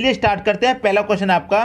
चलिए स्टार्ट करते हैं। पहला क्वेश्चन आपका,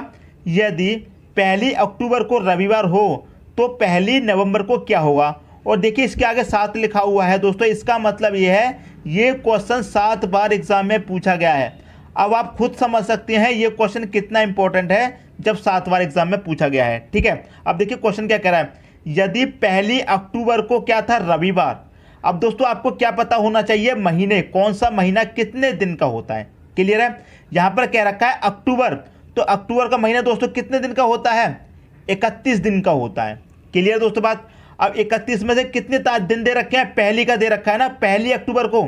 यदि 1 अक्टूबर को रविवार हो तो 1 नवंबर को क्या होगा। और देखिए इसके आगे 7 लिखा हुआ है दोस्तों, इसका मतलब ये है ये क्वेश्चन 7 बार एग्जाम में पूछा गया है। अब आप खुद समझ सकते हैं ये क्वेश्चन कितना इंपॉर्टेंट है जब 7 बार एग्जाम में पूछा गया है। ठीक है, अब देखिए क्वेश्चन क्या कह रहा है, यदि 1 अक्टूबर को क्या था, रविवार। अब दोस्तों आपको क्या पता होना चाहिए, महीने, कौन सा महीना कितने दिन का होता है। क्लियर है, यहां पर कह रखा है अक्टूबर, तो अक्टूबर का महीना दोस्तों कितने दिन का होता है, 31 दिन का होता है। क्लियर दोस्तों बात। अब 31 में से कितने दिन दे रखे हैं, पहली का दे रखा है ना, 1 अक्टूबर को,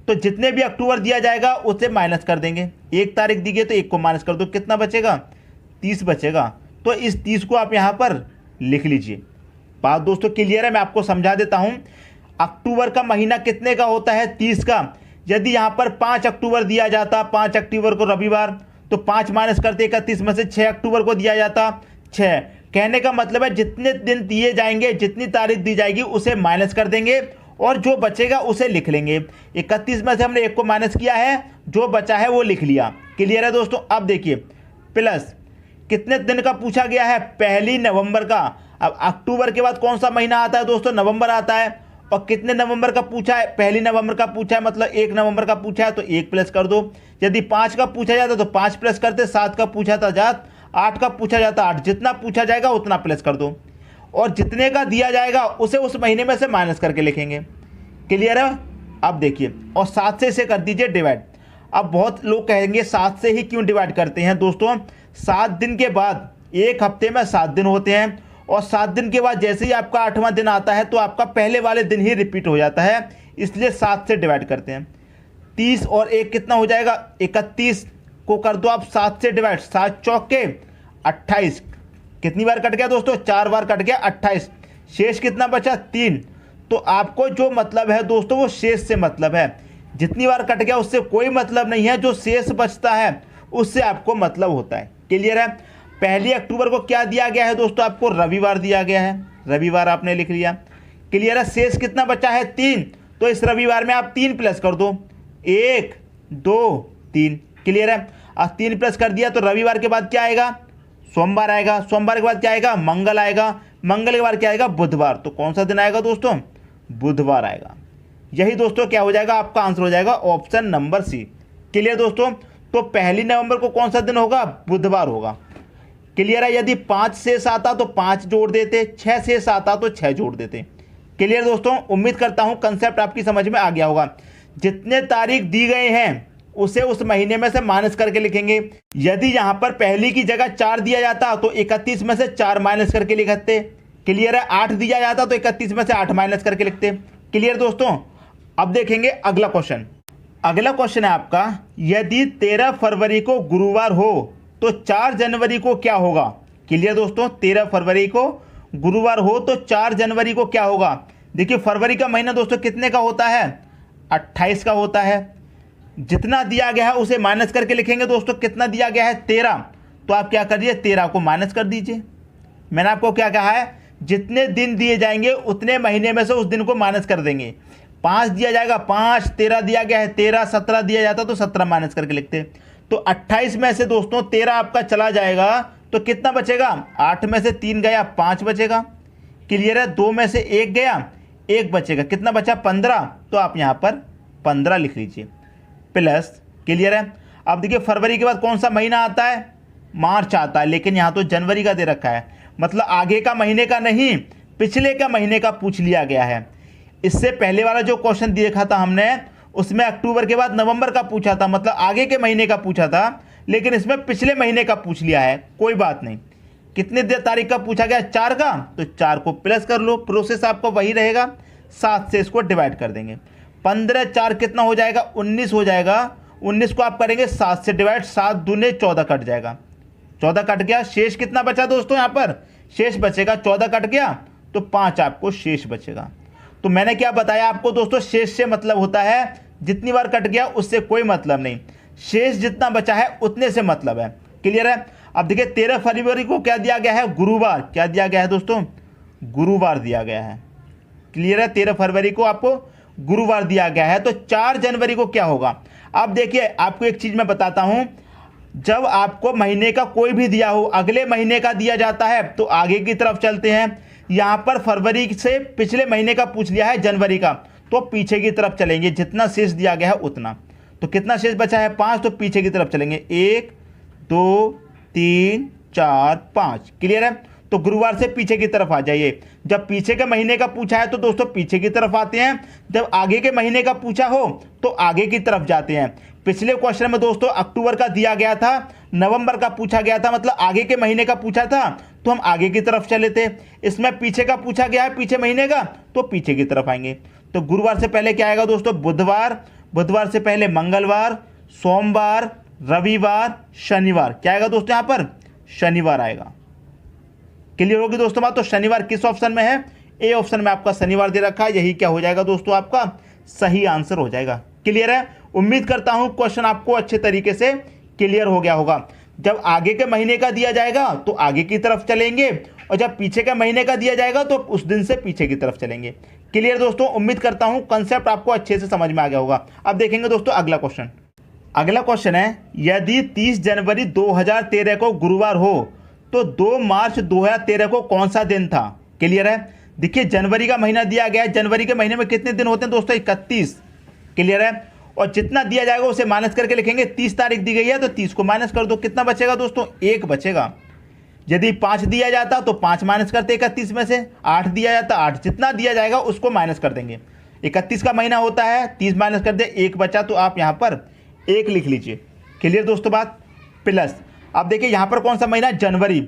तो जितने भी अक्टूबर दिया जाएगा उसे माइनस कर देंगे। 1 तारीख दी गई तो 1 को माइनस कर दो, कितना बचेगा, 30 बचेगा। तो इस 30 को आप यहां पर लिख लीजिए। बात दोस्तों क्लियर है, मैं आपको समझा देता हूं। अक्टूबर का महीना कितने का होता है, 30 का। यदि यहां पर 5 अक्टूबर दिया जाता, 5 अक्टूबर को रविवार, तो 5 माइनस करते 31 में से 6 अक्टूबर को दिया जाता 6। कहने का मतलब है जितने दिन दिए जाएंगे, जितनी तारीख दी जाएगी उसे माइनस कर देंगे और जो बचेगा उसे लिख लेंगे। 31 में से हमने 1 को माइनस किया है, जो बचा है वो लिख लिया। क्लियर है दोस्तों। अब देखिए प्लस कितने दिन का पूछा गया है, 1 नवंबर का। अब अक्टूबर के बाद कौन सा महीना आता है दोस्तों, नवंबर आता है। और कितने नवंबर का पूछा है, 1 नवंबर का पूछा है, मतलब 1 नवंबर का पूछा है तो 1 प्लस कर दो। यदि 5 का पूछा जाता तो 5 प्लस करते, 7 का पूछा था 7, 8 का पूछा जाता 8, जितना पूछा जाएगा उतना प्लस कर दो। और जितने का दिया जाएगा उसे उस महीने में से माइनस करके लिखेंगे। क्लियर है। अब देखिए, और 7 से इसे कर दीजिए डिवाइड। अब बहुत लोग कहेंगे 7 से ही क्यों डिवाइड करते हैं दोस्तों, 7 दिन के बाद, एक हफ्ते में 7 दिन होते हैं, और 7 दिन के बाद जैसे ही आपका 8वां दिन आता है तो आपका पहले वाले दिन ही रिपीट हो जाता है, इसलिए 7 से डिवाइड करते हैं। 30 और 1 कितना हो जाएगा, 31 को कर दो आप 7 से डिवाइड, 7 चौके 28। कितनी बार कट गया दोस्तों, 4 बार कट गया, 28। शेष कितना बचा, 3। तो आपको जो मतलब है दोस्तों वो शेष से मतलब है। जितनी बार कट गया उससे कोई मतलब नहीं है, जो शेष बचता है उससे आपको मतलब होता है। क्लियर है। 1 अक्टूबर को क्या दिया गया है दोस्तों, आपको रविवार दिया गया है, रविवार आपने लिख लिया। क्लियर है। शेष कितना बचा है, 3, तो इस रविवार में आप 3 प्लस कर दो, 1 2 3। क्लियर है। अब 3 प्लस कर दिया तो रविवार के बाद क्या आएगा, सोमवार आएगा। सोमवार के बाद क्या आएगा, मंगल आएगा। मंगल के बाद क्या आएगा, बुधवार। तो कौन सा दिन आएगा दोस्तों, बुधवार आएगा। यही दोस्तों क्या हो जाएगा, आपका आंसर हो जाएगा ऑप्शन नंबर सी। क्लियर दोस्तों। तो 1 नवंबर को कौन सा दिन होगा, बुधवार होगा। क्लियर है। यदि 5 शेष आता तो 5 जोड़ देते, 6 शेष आता तो 6 जोड़ देते। क्लियर दोस्तों। उम्मीद करता हूं कंसेप्ट आपकी समझ में आ गया होगा। जितने तारीख दी गए हैं उसे उस महीने में से माइनस करके लिखेंगे। यदि यहां पर पहली की जगह 4 दिया जाता तो 31 में से 4 माइनस करके लिखते। क्लियर है। 8 दिया जाता तो 31 में से 8 माइनस करके लिखते। क्लियर दोस्तों। अब देखेंगे अगला क्वेश्चन। अगला क्वेश्चन है आपका, यदि 13 फरवरी को गुरुवार हो तो 4 जनवरी को क्या होगा। क्लियर दोस्तों। 13 फरवरी को गुरुवार हो तो 4 जनवरी को क्या होगा। देखिए फरवरी का महीना दोस्तों कितने का होता है, 28 का होता है। जितना दिया गया है उसे माइनस करके लिखेंगे दोस्तों। कितना दिया गया है, 13, तो आप क्या करिए 13 को माइनस कर दीजिए। मैंने आपको क्या कहा है, जितने दिन दिए जाएंगे उतने महीने में से उस दिन को माइनस कर देंगे। 5 दिया जाएगा 5, 13 दिया गया है 13, 17 दिया जाता तो 17 माइनस करके लिखते। तो 28 में से दोस्तों 13 आपका चला जाएगा तो कितना बचेगा, 8 में से 3 गया 5 बचेगा। क्लियर है। 2 में से 1 गया 1 बचेगा, कितना बचा 15, तो आप यहाँ पर 15 लिख लीजिए प्लस। क्लियर है। अब देखिए फरवरी के बाद कौन सा महीना आता है, मार्च आता है, लेकिन यहाँ तो जनवरी का दे रखा है, मतलब आगे का महीने का नहीं पिछले का महीने का पूछ लिया गया है। इससे पहले वाला जो क्वेश्चन देखा था हमने उसमें अक्टूबर के बाद नवंबर का पूछा था, मतलब आगे के महीने का पूछा था, लेकिन इसमें पिछले महीने का पूछ लिया है। कोई बात नहीं। कितने तारीख का पूछा गया, 4 का, तो 4 को प्लस कर लो, प्रोसेस आपका वही रहेगा। 7 से इसको डिवाइड कर देंगे। 15 4 कितना हो जाएगा, 19 हो जाएगा। 19 को आप करेंगे 7 से डिवाइड, 7 दूने 14 कट जाएगा, 14 कट गया। शेष कितना बचा दोस्तों, यहाँ पर शेष बचेगा, 14 कट गया तो 5 आपको शेष बचेगा। तो मैंने क्या बताया आपको दोस्तों, शेष से मतलब होता है जितनी बार कट गया उससे कोई मतलब नहीं, शेष जितना बचा है उतने से मतलब है। क्लियर है। अब देखिए 13 फरवरी को क्या दिया गया है, गुरुवार। क्या दिया गया है दोस्तों, गुरुवार दिया गया है। क्लियर है। 13 फरवरी को आपको गुरुवार दिया गया है। तो 4 जनवरी को क्या होगा। अब देखिए आपको एक चीज मैं बताता हूं, जब आपको महीने का कोई भी दिया हो, अगले महीने का दिया जाता है तो आगे की तरफ चलते हैं। यहाँ पर फरवरी से पिछले महीने का पूछ लिया है, जनवरी का, तो पीछे की तरफ चलेंगे, जितना शेष दिया गया है उतना। तो कितना शेष बचा है? 5, तो पीछे की तरफ चलेंगे, 1 2 3 4 5। क्लियर है? तो गुरुवार से पीछे की तरफ आ जाइए। जब पीछे के महीने का पूछा है तो दोस्तों पीछे की तरफ आते हैं, जब आगे के महीने का पूछा हो तो आगे की तरफ जाते हैं। पिछले क्वेश्चन में दोस्तों अक्टूबर का दिया गया था, नवंबर का पूछा गया था, मतलब आगे के महीने का पूछा था तो हम आगे की तरफ चले थे। इसमें पीछे का पूछा गया है, पीछे महीने का, तो पीछे की तरफ आएंगे। तो गुरुवार से पहले क्या आएगा दोस्तों? बुधवार, बुधवार से पहले मंगलवार, सोमवार, रविवार, शनिवार। क्या आएगा दोस्तों? यहाँ पर शनिवार आएगा। क्लियर होगी दोस्तों बात? तो शनिवार किस ऑप्शन में है? ए ऑप्शन में आपका शनिवार दे रखा है। यही क्या हो जाएगा दोस्तों? आपका सही आंसर हो जाएगा। क्लियर है? उम्मीद करता हूं क्वेश्चन आपको अच्छे तरीके से क्लियर हो गया होगा। जब आगे के महीने का दिया जाएगा तो आगे की तरफ चलेंगे, और जब पीछे के महीने का दिया जाएगा तो उस दिन से पीछे की तरफ चलेंगे। क्लियर दोस्तों? उम्मीद करता हूं कंसेप्ट आपको अच्छे से समझ में आ गया होगा। अब देखेंगे दोस्तों अगला क्वेश्चन। अगला क्वेश्चन है, यदि 30 जनवरी 2013 को गुरुवार हो तो 2 मार्च 2013 को कौन सा दिन था? क्लियर है? देखिए जनवरी का महीना दिया गया है, जनवरी के महीने में कितने दिन होते हैं दोस्तों? 31। क्लियर है? और जितना दिया जाएगा उसे माइनस करके लिखेंगे। 30 तारीख दी गई है तो 30 को माइनस कर दो, कितना बचेगा दोस्तों? 1 बचेगा। यदि 5 दिया जाता तो 5 माइनस करते 31 में से, 8 दिया जाता 8, जितना दिया जाएगा उसको माइनस कर देंगे। 31 का महीना होता है, 30 माइनस कर दे, 1 बचा, तो आप यहाँ पर 1 लिख लीजिए। क्लियर दोस्तों बात? प्लस अब देखिए यहाँ पर कौन सा महीना? जनवरी।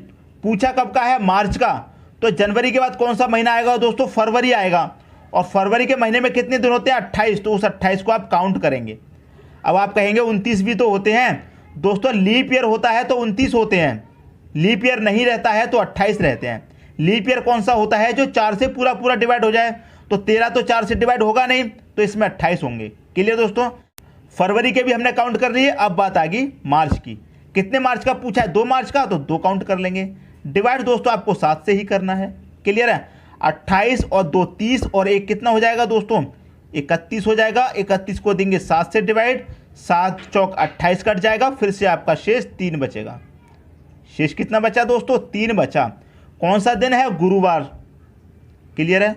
पूछा कब का है? मार्च का। तो जनवरी के बाद कौन सा महीना आएगा दोस्तों? फरवरी आएगा। और फरवरी के महीने में कितने दिन होते हैं? 28। तो उस 28 को आप काउंट करेंगे। अब आप कहेंगे 29 भी तो होते हैं दोस्तों। लीप ईयर होता है तो 29 होते हैं, लीप ईयर नहीं रहता है तो 28 रहते हैं। लीप ईयर कौन सा होता है? जो 4 से पूरा पूरा डिवाइड हो जाए। तो 13 तो 4 से डिवाइड होगा नहीं, तो इसमें 28 होंगे। क्लियर दोस्तों? फरवरी के भी हमने काउंट कर लिए। अब बात आ गई मार्च की। कितने मार्च का पूछा है? 2 मार्च का, तो 2 काउंट कर लेंगे। डिवाइड दोस्तों आपको 7 से ही करना है। क्लियर है? 28 और 2 30 और 1 कितना हो जाएगा दोस्तों? 31 हो जाएगा। 31 को देंगे 7 से डिवाइड, 7 चौक 28 कट जाएगा, फिर से आपका शेष 3 बचेगा। शेष कितना बचा दोस्तों? 3 बचा। कौन सा दिन है? गुरुवार। क्लियर है?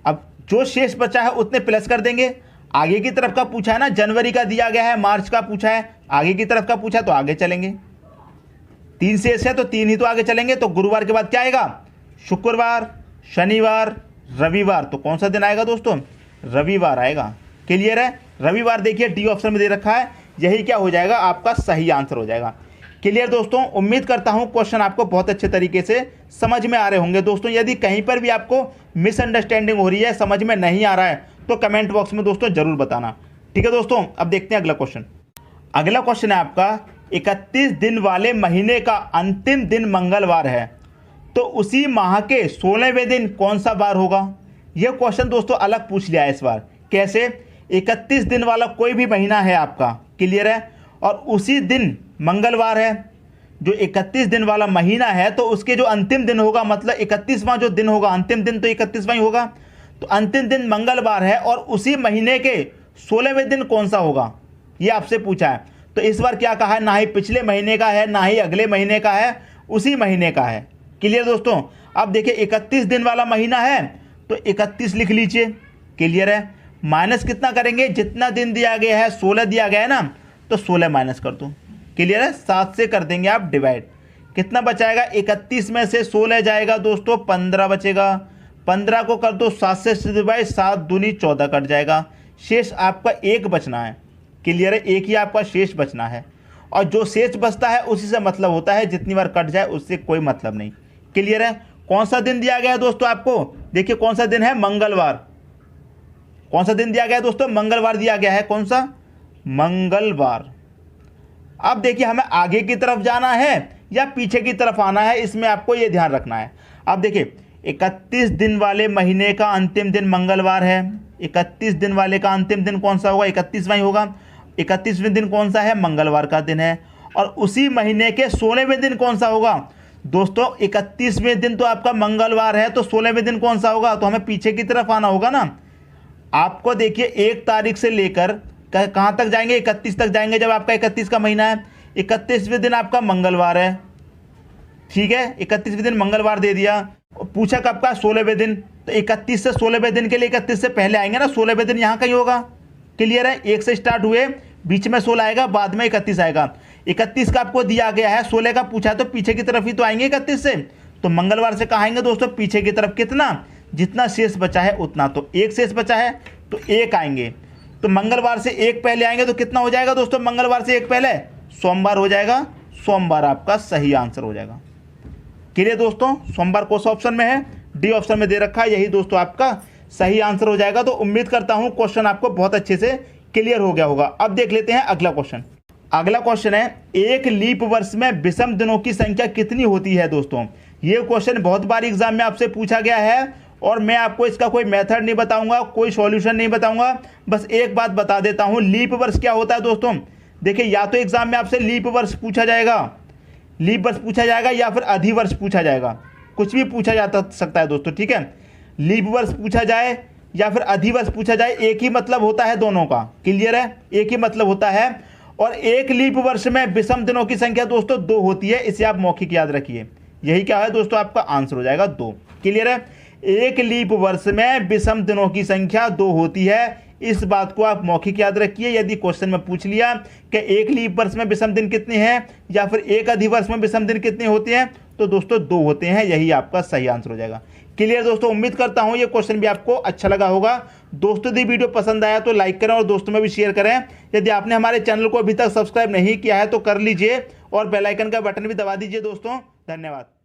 अब जो शेष बचा है उतने प्लस कर देंगे। आगे की तरफ का पूछा है ना, जनवरी का दिया गया है, मार्च का पूछा है, आगे की तरफ का पूछा तो आगे चलेंगे। 3 शेष है तो 3 ही तो आगे चलेंगे। तो गुरुवार के बाद क्या आएगा? शुक्रवार, शनिवार, रविवार। तो कौन सा दिन आएगा दोस्तों? रविवार आएगा। क्लियर है? रविवार देखिए डी ऑप्शन में दे रखा है। यही क्या हो जाएगा? आपका सही आंसर हो जाएगा। क्लियर दोस्तों? उम्मीद करता हूं क्वेश्चन आपको बहुत अच्छे तरीके से समझ में आ रहे होंगे। दोस्तों यदि कहीं पर भी आपको मिसअंडरस्टैंडिंग हो रही है, समझ में नहीं आ रहा है, तो कमेंट बॉक्स में दोस्तों जरूर बताना। ठीक है दोस्तों? अब देखते हैं अगला क्वेश्चन। अगला क्वेश्चन है आपका, 31 दिन वाले महीने का अंतिम दिन मंगलवार है तो उसी माह के 16वें दिन कौन सा बार होगा? यह क्वेश्चन दोस्तों अलग पूछ लिया है इस बार। कैसे? 31 दिन वाला कोई भी महीना है आपका। क्लियर है? और उसी दिन मंगलवार है। जो 31 दिन वाला महीना है तो उसके जो अंतिम दिन होगा, मतलब 31वां जो दिन होगा, अंतिम दिन तो 31वां ही होगा। तो अंतिम दिन मंगलवार है और उसी महीने के 16वें दिन कौन सा होगा, ये आपसे पूछा है। तो इस बार क्या कहा है? ना ही पिछले महीने का है, ना ही अगले महीने का है, उसी महीने का है। क्लियर दोस्तों? अब देखिए 31 दिन वाला महीना है तो 31 लिख लीजिए। क्लियर है? माइनस कितना करेंगे? जितना दिन दिया गया है, 16 दिया गया है ना, तो 16 माइनस कर दो। क्लियर है? 7 से कर देंगे आप डिवाइड। कितना बचाएगा? 31 में से 16 जाएगा दोस्तों, 15 बचेगा। 15 को कर दो 7 से डिवाइड, 7 दूनी 14 कट जाएगा। शेष आपका 1 बचना है। क्लियर है? 1 ही आपका शेष बचना है। और जो शेष बचता है उसी से मतलब होता है, जितनी बार कट जाए उससे कोई मतलब नहीं। क्लियर है? कौन सा दिन दिया गया है दोस्तों आपको? देखिए कौन सा दिन है? मंगलवार। कौन सा दिन दिया गया है दोस्तों? मंगलवार दिया गया है। कौन सा? मंगलवार। अब देखिए हमें आगे की तरफ जाना है या पीछे की तरफ आना है, इसमें आपको ये ध्यान रखना है। अब देखिए 31 दिन वाले महीने का अंतिम दिन मंगलवार है। 31 दिन वाले का अंतिम दिन कौन सा होगा? 31वां ही होगा। 31वें दिन कौन सा है? मंगलवार का दिन है। और उसी महीने के 16वें दिन कौन सा होगा दोस्तों? 31वें दिन तो आपका मंगलवार है, तो 16वें दिन कौन सा होगा? तो हमें पीछे की तरफ आना होगा ना। आपको देखिए 1 तारीख से लेकर कहाँ तक जाएंगे? 31 तक जाएंगे, जब आपका 31 का महीना है। 31वें दिन आपका मंगलवार है, ठीक है, 31वें दिन मंगलवार दे दिया। पूछा कब का, 16वें दिन, तो 31 से 16वें दिन के लिए 31 से पहले आएंगे ना, 16वें दिन यहाँ कहीं होगा। क्लियर है, 1 से स्टार्ट हुए, बीच में 16 आएगा, बाद में 31 आएगा। 31 का आपको दिया गया है, 16 का पूछा है, तो पीछे की तरफ ही तो आएंगे 31 से। तो मंगलवार से कहाँ आएंगे दोस्तों, पीछे की तरफ। कितना, जितना शेष बचा है उतना। तो 1 शेष बचा है तो 1 आएंगे। तो मंगलवार से 1 पहले आएंगे तो कितना हो जाएगा दोस्तों, मंगलवार से 1 पहले सोमवार हो जाएगा। सोमवार आपका सही आंसर हो जाएगा। क्लियर दोस्तों, सोमवार कौन सा ऑप्शन में है, डी ऑप्शन में दे रखा है, यही दोस्तों आपका सही आंसर हो जाएगा। तो उम्मीद करता हूं क्वेश्चन आपको बहुत अच्छे से क्लियर हो गया होगा। अब देख लेते हैं अगला क्वेश्चन। अगला क्वेश्चन है, एक लीप वर्ष में विषम दिनों की संख्या कितनी होती है दोस्तों। ये क्वेश्चन बहुत बार एग्जाम में आपसे पूछा गया है और मैं आपको इसका कोई मेथड नहीं बताऊंगा, कोई सॉल्यूशन नहीं बताऊंगा, बस एक बात बता देता हूं। लीप वर्ष क्या होता है दोस्तों, देखिए या तो एग्जाम में आपसे लीप वर्ष पूछा जाएगा, लीप वर्ष पूछा जाएगा, या फिर अधिवर्ष पूछा जाएगा, कुछ भी पूछा जा सकता है दोस्तों, ठीक है। लीप वर्ष पूछा जाए या फिर अधिवर्ष पूछा जाए, एक ही मतलब होता है दोनों का। क्लियर है, एक ही मतलब होता है। और एक लीप वर्ष में विषम दिनों की संख्या दोस्तों 2 होती है, इसे आप मौखिक याद रखिए। यही क्या है दोस्तों, आपका आंसर हो जाएगा 2। क्लियर है, एक लीप वर्ष में विषम दिनों की संख्या 2 होती है, इस बात को आप मौखिक याद रखिए। यदि क्वेश्चन में पूछ लिया कि एक लीप वर्ष में विषम दिन कितने हैं या फिर एक अधिवर्ष में विषम दिन कितने होते हैं, तो दोस्तों 2 होते हैं, यही आपका सही आंसर हो जाएगा। क्लियर दोस्तों, उम्मीद करता हूं ये क्वेश्चन भी आपको अच्छा लगा होगा। दोस्तों यदि वीडियो पसंद आया तो लाइक करें और दोस्तों में भी शेयर करें। यदि आपने हमारे चैनल को अभी तक सब्सक्राइब नहीं किया है तो कर लीजिए और बेल आइकन का बटन भी दबा दीजिए दोस्तों। धन्यवाद।